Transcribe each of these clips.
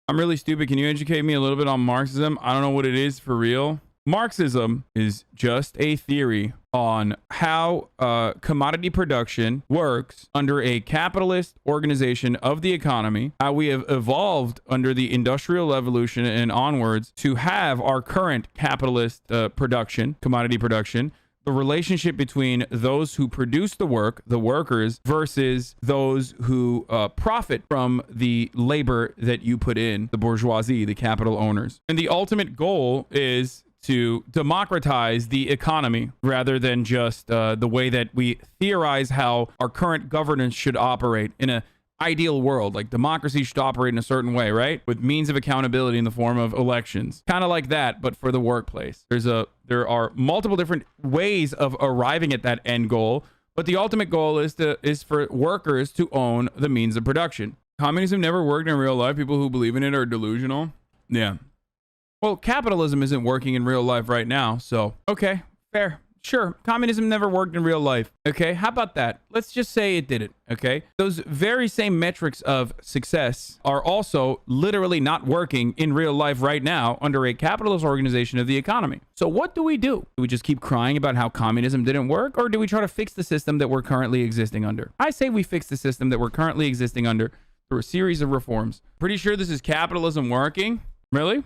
I'm really stupid. Can you educate me a little bit on Marxism? I don't know what it is for real. Marxism is just a theory on how commodity production works under a capitalist organization of the economy, how we have evolved under the Industrial Revolution and onwards to have our current capitalist commodity production, the relationship between those who produce the work, the workers, versus those who profit from the labor that you put in, the bourgeoisie, the capital owners. And the ultimate goal is to democratize the economy rather than just the way that we theorize how our current governance should operate in a ideal world. Like democracy should operate in a certain way, right? With means of accountability in the form of elections. Kind of like that, but for the workplace. There are multiple different ways of arriving at that end goal, but the ultimate goal is for workers to own the means of production. Communism never worked in real life. People who believe in it are delusional. Yeah. Well, capitalism isn't working in real life right now, so okay, fair. Sure, communism never worked in real life. Okay, how about that? Let's just say it didn't, okay? Those very same metrics of success are also literally not working in real life right now under a capitalist organization of the economy. So what do? Do we just keep crying about how communism didn't work, or do we try to fix the system that we're currently existing under? I say we fix the system that we're currently existing under through a series of reforms. Pretty sure this is capitalism working? Really?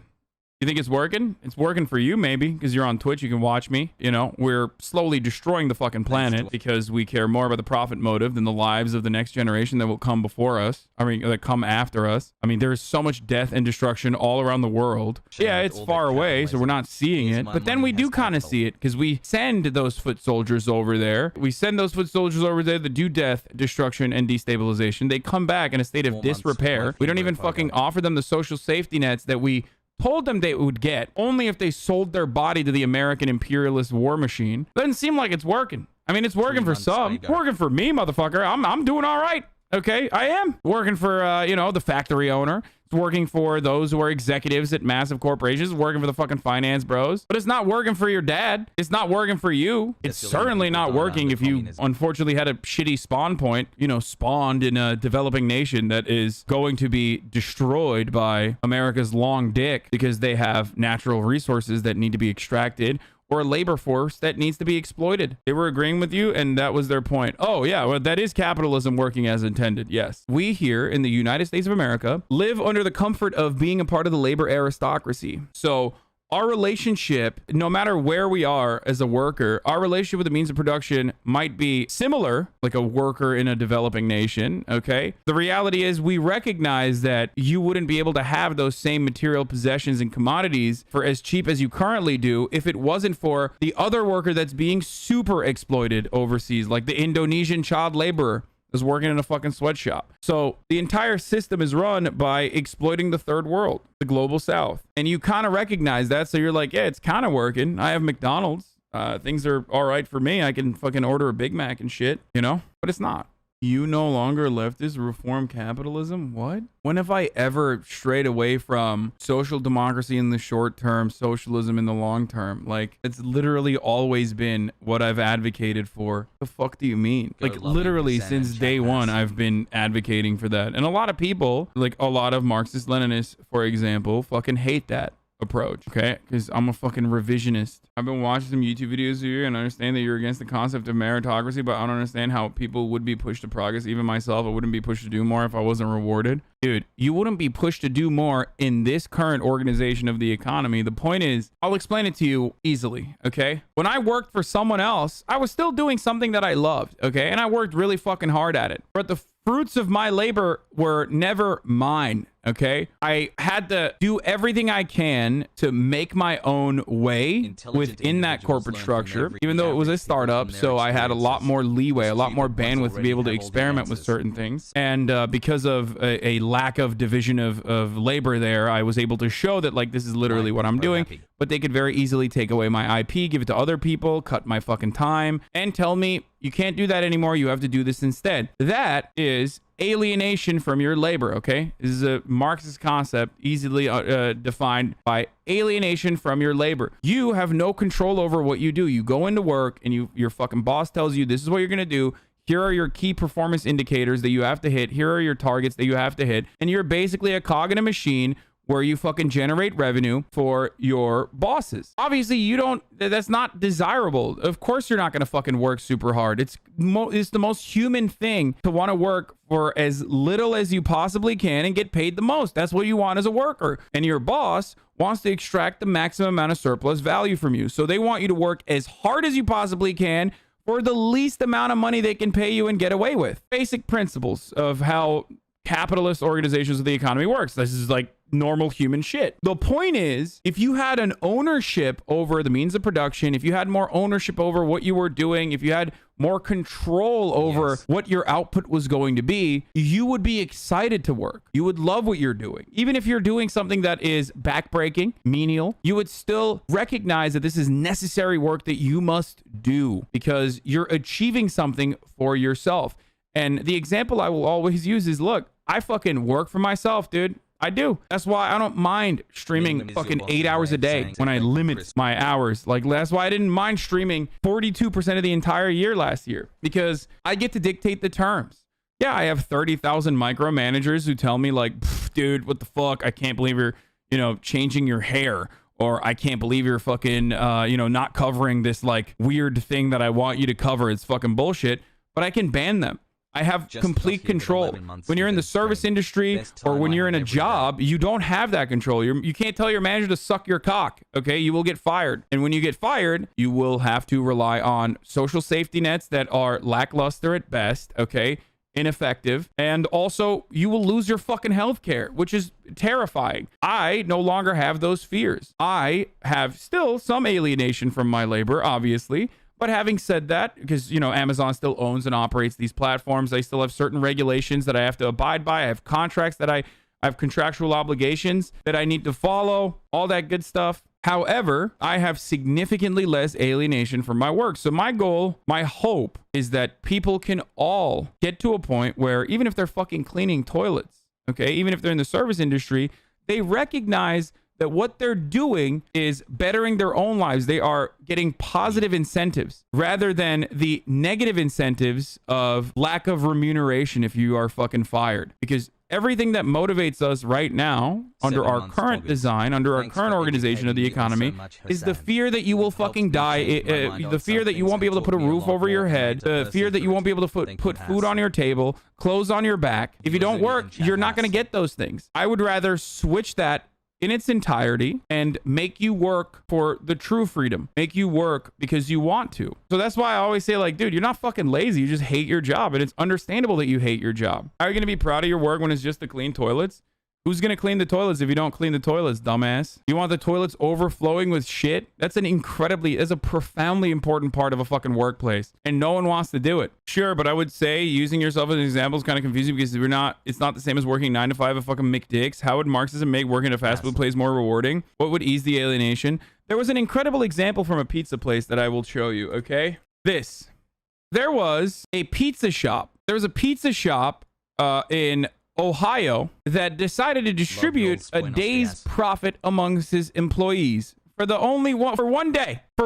You think it's working? It's working for you, maybe, because you're on Twitch. You can watch me. You know, we're slowly destroying the fucking planet because we care more about the profit motive than the lives of the next generation that will come before us. I mean, that come after us. I mean, there's so much death and destruction all around the world. Yeah, it's far away, so we're not seeing it. But then we do kind of see it because we send those foot soldiers over there. We send those foot soldiers over there that do death, destruction, and destabilization. They come back in a state of disrepair. We don't even fucking offer them the social safety nets that we told them they would get only if they sold their body to the American imperialist war machine. Doesn't seem like it's working. I mean, it's working for some. Working for me, motherfucker. I'm doing all right. Okay, I am working for you know, the factory owner. It's working for those who are executives at massive corporations. It's working for the fucking finance bros. But it's not working for your dad. It's not working for you. It's certainly not working if you unfortunately had a shitty spawn point, you know, spawned in a developing nation that is going to be destroyed by America's long dick because they have natural resources that need to be extracted, or a labor force that needs to be exploited. They were agreeing with you, and that was their point. Oh, yeah, well, that is capitalism working as intended, yes. We here in the United States of America live under the comfort of being a part of the labor aristocracy. So our relationship, no matter where we are as a worker, our relationship with the means of production might be similar, like a worker in a developing nation, okay? The reality is we recognize that you wouldn't be able to have those same material possessions and commodities for as cheap as you currently do if it wasn't for the other worker that's being super exploited overseas, like the Indonesian child laborer is working in a fucking sweatshop. So the entire system is run by exploiting the third world, the global south. And you kind of recognize that. So you're like, yeah, it's kind of working. I have McDonald's. Things are all right for me. I can fucking order a Big Mac and shit, you know, but it's not. You no longer leftist reform capitalism? What? When have I ever strayed away from social democracy in the short term, socialism in the long term? Like, it's literally always been what I've advocated for. The fuck do you mean? Like, literally since day one, I've been advocating for that. And a lot of people, like a lot of Marxist-Leninists, for example, fucking hate that approach, okay? Because I'm a fucking revisionist. I've been watching some YouTube videos of you and I understand that you're against the concept of meritocracy, but I don't understand how people would be pushed to progress. Even myself, I wouldn't be pushed to do more if I wasn't rewarded. Dude, you wouldn't be pushed to do more in this current organization of the economy. The point is, I'll explain it to you easily, okay? When I worked for someone else, I was still doing something that I loved, okay? And I worked really fucking hard at it. But the fruits of my labor were never mine, okay? I had to do everything I can to make my own way within that corporate structure, even though it was a startup, so I had a lot more leeway, a lot more bandwidth to be able to experiment with certain things. And because of a lack of division of labor there, I was able to show that, like, this is literally what I'm doing. But they could very easily take away my IP, give it to other people, cut my fucking time, and tell me, you can't do that anymore. You have to do this instead. That is alienation from your labor, okay? This is a Marxist concept, easily defined by alienation from your labor. You have no control over what you do. You go into work and your fucking boss tells you this is what you're gonna do. Here are your key performance indicators that you have to hit. Here are your targets that you have to hit. And you're basically a cog in a machine where you fucking generate revenue for your bosses. Obviously, that's not desirable. Of course, you're not going to fucking work super hard. It's the most human thing to want to work for as little as you possibly can and get paid the most. That's what you want as a worker. And your boss wants to extract the maximum amount of surplus value from you. So they want you to work as hard as you possibly can for the least amount of money they can pay you and get away with. Basic principles of how capitalist organizations of the economy works. This is like normal human shit. The point is, if you had an ownership over the means of production, if you had more ownership over what you were doing, if you had more control over what your output was going to be, you would be excited to work. You would love what you're doing. Even if you're doing something that is backbreaking, menial, you would still recognize that this is necessary work that you must do because you're achieving something for yourself. And the example I will always use is, look, I fucking work for myself, dude. I do. That's why I don't mind streaming fucking 8 hours a day when I limit my hours. Like, that's why I didn't mind streaming 42% of the entire year last year, because I get to dictate the terms. Yeah, I have 30,000 micromanagers who tell me like, dude, what the fuck? I can't believe you're, changing your hair. Or I can't believe you're fucking, not covering this like weird thing that I want you to cover. It's fucking bullshit. But I can ban them. I have complete control. When you're in the service industry or when you're in a job, you don't have that control. You can't tell your manager to suck your cock, okay? You will get fired. And when you get fired, you will have to rely on social safety nets that are lackluster at best, okay? Ineffective. And also, you will lose your fucking health care, which is terrifying. I no longer have those fears. I have still some alienation from my labor, obviously. But having said that, because, Amazon still owns and operates these platforms, I still have certain regulations that I have to abide by. I have contracts that I have contractual obligations that I need to follow, all that good stuff. However, I have significantly less alienation from my work. So my goal, my hope is that people can all get to a point where even if they're fucking cleaning toilets, okay, even if they're in the service industry, they recognize that what they're doing is bettering their own lives. They are getting positive incentives rather than the negative incentives of lack of remuneration if you are fucking fired. Because everything that motivates us right now under our current design, under our current organization of the economy, is the fear that you will fucking die, the fear that you won't be able to put a roof over your head, the fear that you won't be able to put food on your table, clothes on your back. If you don't work, you're not going to get those things. I would rather switch that in its entirety and make you work for the true freedom, make you work because you want to. So that's why I always say, like, dude, you're not fucking lazy. You just hate your job. And it's understandable that you hate your job. How are you going to be proud of your work when it's just to clean toilets? Who's going to clean the toilets if you don't clean the toilets, dumbass? You want the toilets overflowing with shit? That's a profoundly important part of a fucking workplace. And no one wants to do it. Sure, but I would say using yourself as an example is kind of confusing because it's not the same as working 9 to 5 at fucking McDick's. How would Marxism make working at a fast food place more rewarding? What would ease the alienation? There was an incredible example from a pizza place that I will show you, okay? There was a pizza shop. There was a pizza shop in Ohio that decided to distribute a day's profit amongst his employees for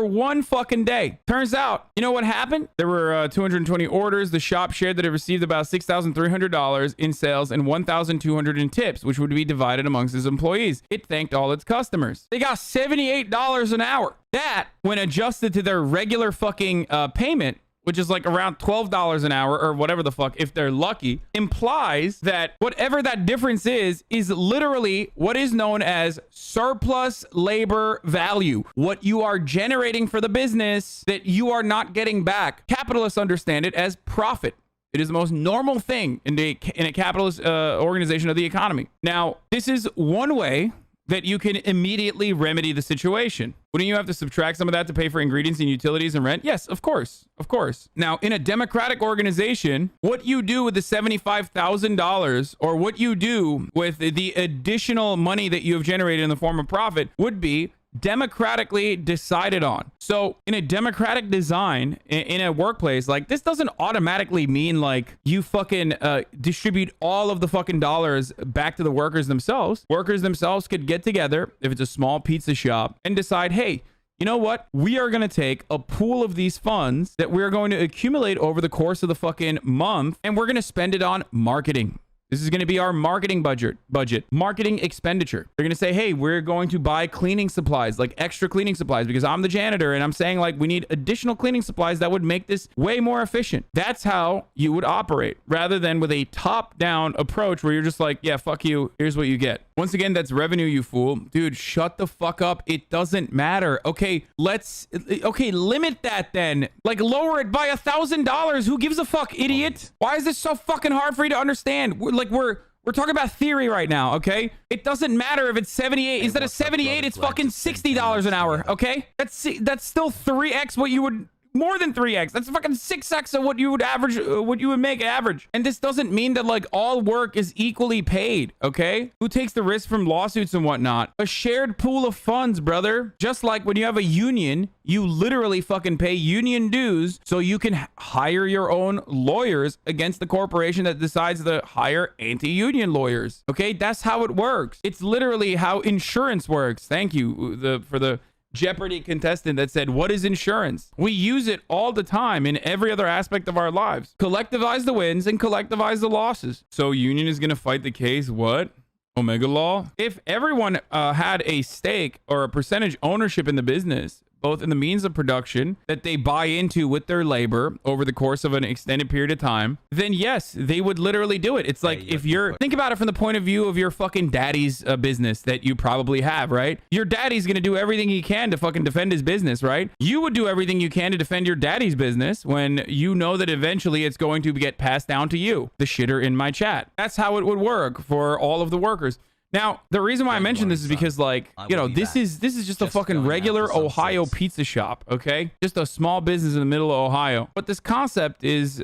one fucking day. Turns out, you know what happened? There were 220 orders. The shop shared that it received about $6,300 in sales and $1,200 in tips, which would be divided amongst his employees. It thanked all its customers. They got $78 an hour. That, when adjusted to their regular fucking payment, which is like around $12 an hour or whatever the fuck, if they're lucky, implies that whatever that difference is literally what is known as surplus labor value. What you are generating for the business that you are not getting back. Capitalists understand it as profit. It is the most normal thing in a capitalist organization of the economy. Now, this is one way that you can immediately remedy the situation. Wouldn't you have to subtract some of that to pay for ingredients and utilities and rent? Yes, of course. Of course. Now, in a democratic organization, what you do with the $75,000 or what you do with the additional money that you have generated in the form of profit would be democratically decided on. So in a democratic design in a workplace, like, this doesn't automatically mean like you fucking distribute all of the fucking dollars back to the workers themselves. Workers themselves could get together, if it's a small pizza shop, and decide, hey, you know what? We are going to take a pool of these funds that we're going to accumulate over the course of the fucking month, and we're going to spend it on marketing. This is going to be our marketing budget, marketing expenditure. They're going to say, hey, we're going to buy cleaning supplies, like extra cleaning supplies, because I'm the janitor and I'm saying like we need additional cleaning supplies that would make this way more efficient. That's how you would operate, rather than with a top-down approach where you're just like, yeah, fuck you. Here's what you get. Once again, that's revenue, you fool. Dude, shut the fuck up. It doesn't matter. Okay, limit that then. Like, lower it by $1,000. Who gives a fuck, idiot? Why is this so fucking hard for you to understand? We're talking about theory right now, okay? It doesn't matter if it's 78. Hey, instead of 78, it's fucking $60 an hour, okay? That's still 3x what you would... More than 3x. That's fucking 6x of what you would average, what you would make average. And this doesn't mean that like all work is equally paid, okay? Who takes the risk from lawsuits and whatnot? A shared pool of funds, brother. Just like when you have a union, you literally fucking pay union dues so you can hire your own lawyers against the corporation that decides to hire anti-union lawyers, okay? That's how it works. It's literally how insurance works. Thank you for the Jeopardy contestant that said, what is insurance? We use it all the time in every other aspect of our lives. Collectivize the wins and collectivize the losses. So union is going to fight the case. What? Omega law? If everyone had a stake or a percentage ownership in the business, both in the means of production that they buy into with their labor over the course of an extended period of time, then yes, they would literally do it. It's like, if you're, think about it from the point of view of your fucking daddy's business that you probably have, right? Your daddy's gonna do everything he can to fucking defend his business, right? You would do everything you can to defend your daddy's business when you know that eventually it's going to get passed down to you, the shitter in my chat. That's how it would work for all of the workers. Now, the reason why I mention this is because, like, you know, this is just a fucking regular Ohio pizza shop, okay? Just a small business in the middle of Ohio. But this concept is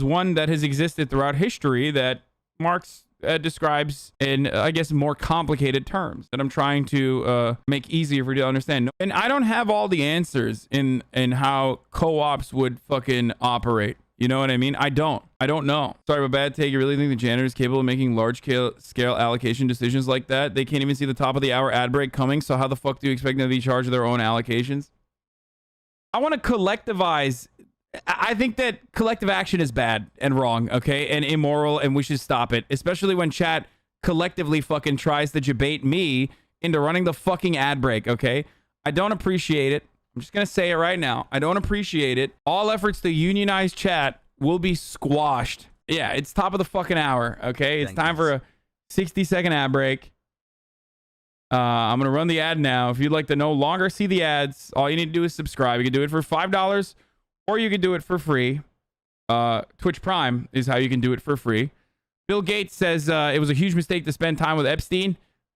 one that has existed throughout history that Marx describes in, I guess, more complicated terms that I'm trying to make easier for you to understand. And I don't have all the answers in how co-ops would fucking operate. You know what I mean? I don't know. Sorry, but bad take. You really think the janitor is capable of making large scale allocation decisions like that? They can't even see the top of the hour ad break coming. So how the fuck do you expect them to be in charge of their own allocations? I want to collectivize. I think that collective action is bad and wrong, okay? And immoral, and we should stop it. Especially when chat collectively fucking tries to debate me into running the fucking ad break, okay? I don't appreciate it. I'm just going to say it right now. I don't appreciate it. All efforts to unionize chat will be squashed. Yeah, it's top of the fucking hour, okay? It's time for a 60-second ad break. I'm going to run the ad now. If you'd like to no longer see the ads, all you need to do is subscribe. You can do it for $5 or you can do it for free. Twitch Prime is how you can do it for free. Bill Gates says it was a huge mistake to spend time with Epstein.